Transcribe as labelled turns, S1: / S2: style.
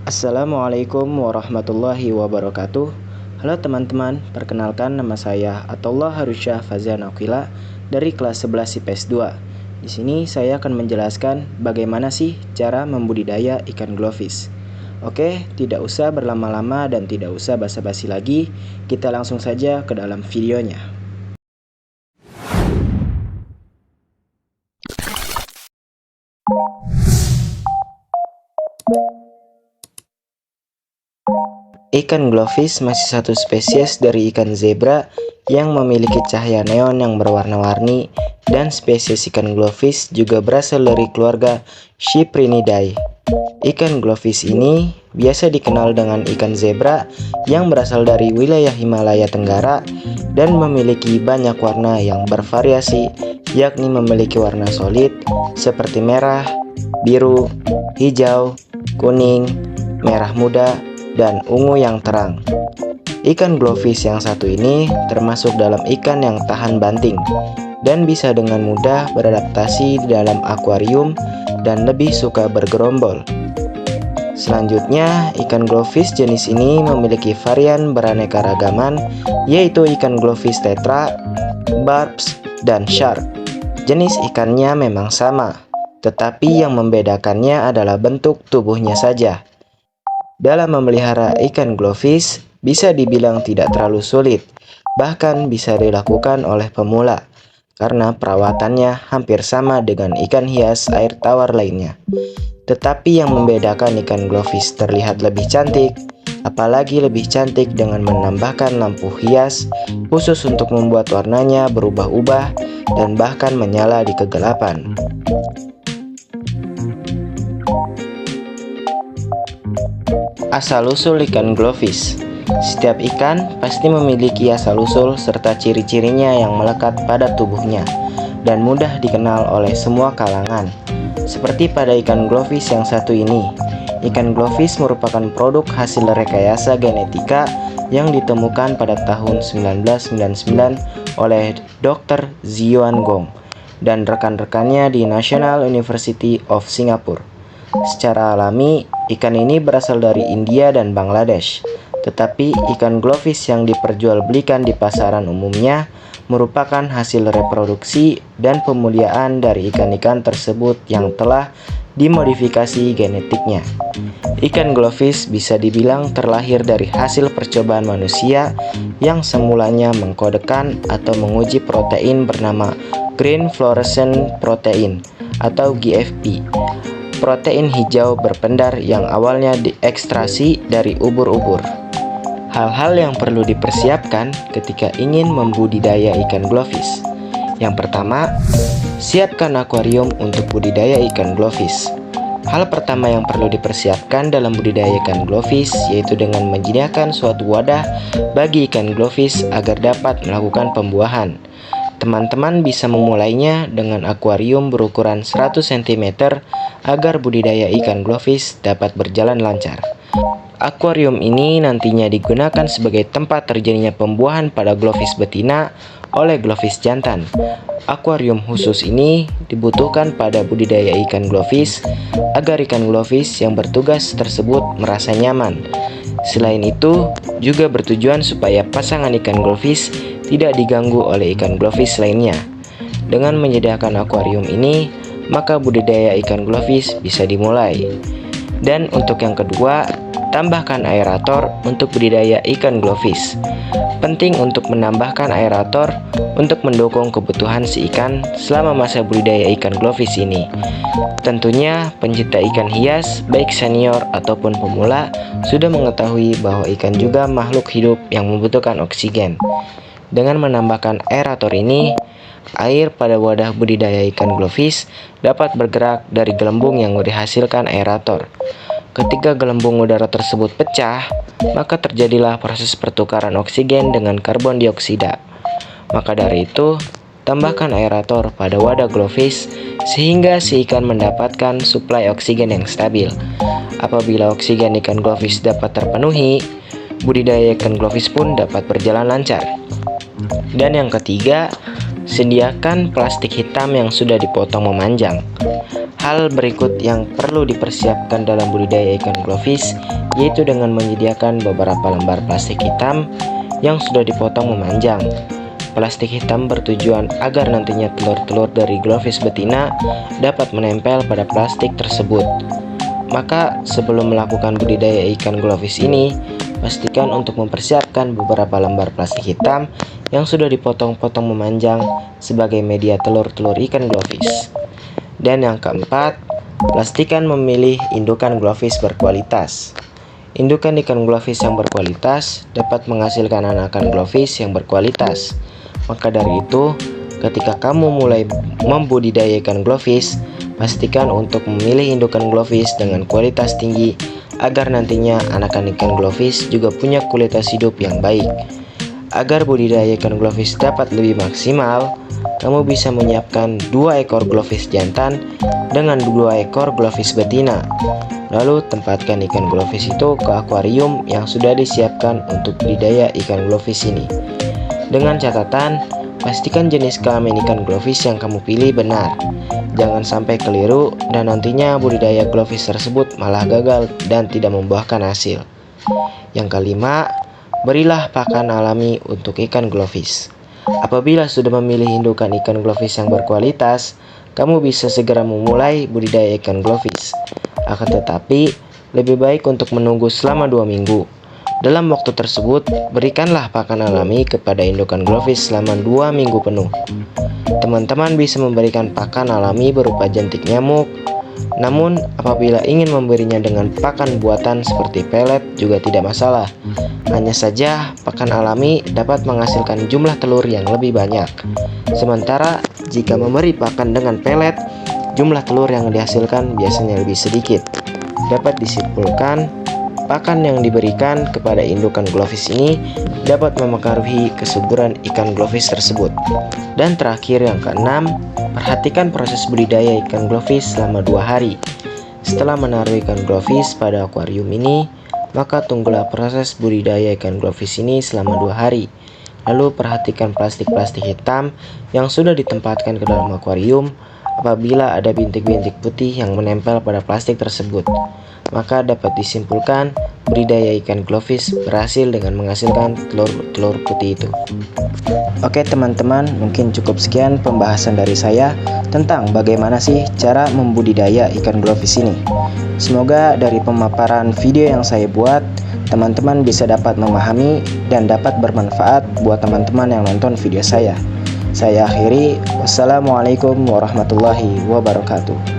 S1: Assalamualaikum warahmatullahi wabarakatuh. Halo teman-teman, perkenalkan nama saya Atullah Harusyah Fazan Aquila dari kelas 11 IPS 2. Di sini saya akan menjelaskan bagaimana sih cara membudidaya ikan glowfish. Oke, tidak usah berlama-lama dan tidak usah basa-basi lagi, kita langsung saja ke dalam videonya. Ikan glowfish masih satu spesies dari ikan zebra yang memiliki cahaya neon yang berwarna-warni, dan spesies ikan glowfish juga berasal dari keluarga Cyprinidae. Ikan glowfish ini biasa dikenal dengan ikan zebra yang berasal dari wilayah Himalaya Tenggara dan memiliki banyak warna yang bervariasi, yakni memiliki warna solid seperti merah, biru, hijau, kuning, merah muda, dan ungu yang terang. Ikan glowfish yang satu ini termasuk dalam ikan yang tahan banting dan bisa dengan mudah beradaptasi di dalam akuarium dan lebih suka bergerombol. Selanjutnya, ikan glowfish jenis ini memiliki varian beraneka ragaman, yaitu ikan glowfish tetra, barbs, dan shark. Jenis ikannya memang sama, tetapi yang membedakannya adalah bentuk tubuhnya saja. Dalam memelihara ikan glowfish bisa dibilang tidak terlalu sulit, bahkan bisa dilakukan oleh pemula karena perawatannya hampir sama dengan ikan hias air tawar lainnya. Tetapi yang membedakan ikan glowfish terlihat lebih cantik, apalagi lebih cantik dengan menambahkan lampu hias khusus untuk membuat warnanya berubah-ubah dan bahkan menyala di kegelapan. Asal-usul ikan glowfish. Setiap ikan pasti memiliki asal-usul serta ciri-cirinya yang melekat pada tubuhnya dan mudah dikenal oleh semua kalangan. Seperti pada ikan glowfish yang satu ini. Ikan glowfish merupakan produk hasil rekayasa genetika yang ditemukan pada tahun 1999 oleh Dr. Ziyuan Gong dan rekan-rekannya di National University of Singapore. Secara alami, ikan ini berasal dari India dan Bangladesh, tetapi ikan glowfish yang diperjualbelikan di pasaran umumnya merupakan hasil reproduksi dan pemuliaan dari ikan-ikan tersebut yang telah dimodifikasi genetiknya. Ikan glowfish bisa dibilang terlahir dari hasil percobaan manusia yang semulanya mengkodekan atau menguji protein bernama Green Fluorescent Protein atau GFP. Protein hijau berpendar yang awalnya diekstrasi dari ubur-ubur. Hal-hal yang perlu dipersiapkan ketika ingin membudidaya ikan glowfish. Yang pertama, siapkan akuarium untuk budidaya ikan glowfish. Hal pertama yang perlu dipersiapkan dalam budidaya ikan glowfish yaitu dengan menyediakan suatu wadah bagi ikan glowfish agar dapat melakukan pembuahan. Teman-teman bisa memulainya dengan akuarium berukuran 100 cm agar budidaya ikan glowfish dapat berjalan lancar. Akuarium ini nantinya digunakan sebagai tempat terjadinya pembuahan pada glowfish betina oleh glowfish jantan. Akuarium khusus ini dibutuhkan pada budidaya ikan glowfish agar ikan glowfish yang bertugas tersebut merasa nyaman. Selain itu, juga bertujuan supaya pasangan ikan glowfish tidak diganggu oleh ikan glowfish lainnya. Dengan menyediakan akuarium ini, maka budidaya ikan glowfish bisa dimulai. Dan untuk yang kedua, tambahkan aerator untuk budidaya ikan glowfish. Penting untuk menambahkan aerator untuk mendukung kebutuhan si ikan selama masa budidaya ikan glowfish ini. Tentunya pencinta ikan hias, baik senior ataupun pemula, sudah mengetahui bahwa ikan juga makhluk hidup yang membutuhkan oksigen. Dengan menambahkan aerator ini, air pada wadah budidaya ikan glowfish dapat bergerak dari gelembung yang dihasilkan aerator. Ketika gelembung udara tersebut pecah, maka terjadilah proses pertukaran oksigen dengan karbon dioksida. Maka dari itu, tambahkan aerator pada wadah glowfish sehingga si ikan mendapatkan suplai oksigen yang stabil. Apabila oksigen ikan glowfish dapat terpenuhi, budidaya ikan glowfish pun dapat berjalan lancar. Dan yang ketiga, Sediakan plastik hitam yang sudah dipotong memanjang. Hal berikut yang perlu dipersiapkan dalam budidaya ikan glowfish yaitu dengan menyediakan beberapa lembar plastik hitam yang sudah dipotong memanjang. Plastik hitam bertujuan agar nantinya telur-telur dari glowfish betina dapat menempel pada plastik tersebut. Maka sebelum melakukan budidaya ikan glowfish ini, pastikan untuk mempersiapkan beberapa lembar plastik hitam yang sudah dipotong-potong memanjang sebagai media telur-telur ikan glowfish. Dan yang keempat, pastikan memilih indukan glowfish berkualitas. Indukan ikan glowfish yang berkualitas dapat menghasilkan anakan glowfish yang berkualitas. Maka dari itu, ketika kamu mulai membudidaya ikan glowfish, pastikan untuk memilih indukan glowfish dengan kualitas tinggi agar nantinya anakan ikan glowfish juga punya kualitas hidup yang baik. Agar budidaya ikan glowfish dapat lebih maksimal, kamu bisa menyiapkan 2 ekor glowfish jantan dengan 2 ekor glowfish betina. Lalu tempatkan ikan glowfish itu ke akuarium yang sudah disiapkan untuk budidaya ikan glowfish ini. Dengan catatan, pastikan jenis kelamin ikan glowfish yang kamu pilih benar. Jangan sampai keliru dan nantinya budidaya glowfish tersebut malah gagal dan tidak membuahkan hasil. Yang kelima, berilah pakan alami untuk ikan glowfish. Apabila sudah memilih indukan ikan glowfish yang berkualitas, kamu bisa segera memulai budidaya ikan glowfish. Akan tetapi, lebih baik untuk menunggu selama 2 minggu. Dalam waktu tersebut, berikanlah pakan alami kepada indukan glowfish selama 2 minggu penuh. Teman-teman bisa memberikan pakan alami berupa jentik nyamuk. Namun, apabila ingin memberinya dengan pakan buatan seperti pelet juga tidak masalah. Hanya saja, pakan alami dapat menghasilkan jumlah telur yang lebih banyak. Sementara, jika memberi pakan dengan pelet, jumlah telur yang dihasilkan biasanya lebih sedikit. Dapat disimpulkan, pakan yang diberikan kepada indukan glowfish ini dapat mempengaruhi kesuburan ikan glowfish tersebut. Dan terakhir yang keenam, perhatikan proses budidaya ikan glowfish selama 2 hari. Setelah menaruh ikan glowfish pada akuarium ini, maka tunggulah proses budidaya ikan glowfish ini selama 2 hari. Lalu perhatikan plastik-plastik hitam yang sudah ditempatkan ke dalam akuarium. Apabila ada bintik-bintik putih yang menempel pada plastik tersebut, maka dapat disimpulkan budidaya ikan glowfish berhasil dengan menghasilkan telur-telur putih itu. Oke teman-teman, mungkin cukup sekian pembahasan dari saya tentang bagaimana sih cara membudidaya ikan glowfish ini. Semoga dari pemaparan video yang saya buat, teman-teman bisa dapat memahami dan dapat bermanfaat buat teman-teman yang nonton video saya. Saya akhiri, wassalamualaikum warahmatullahi wabarakatuh.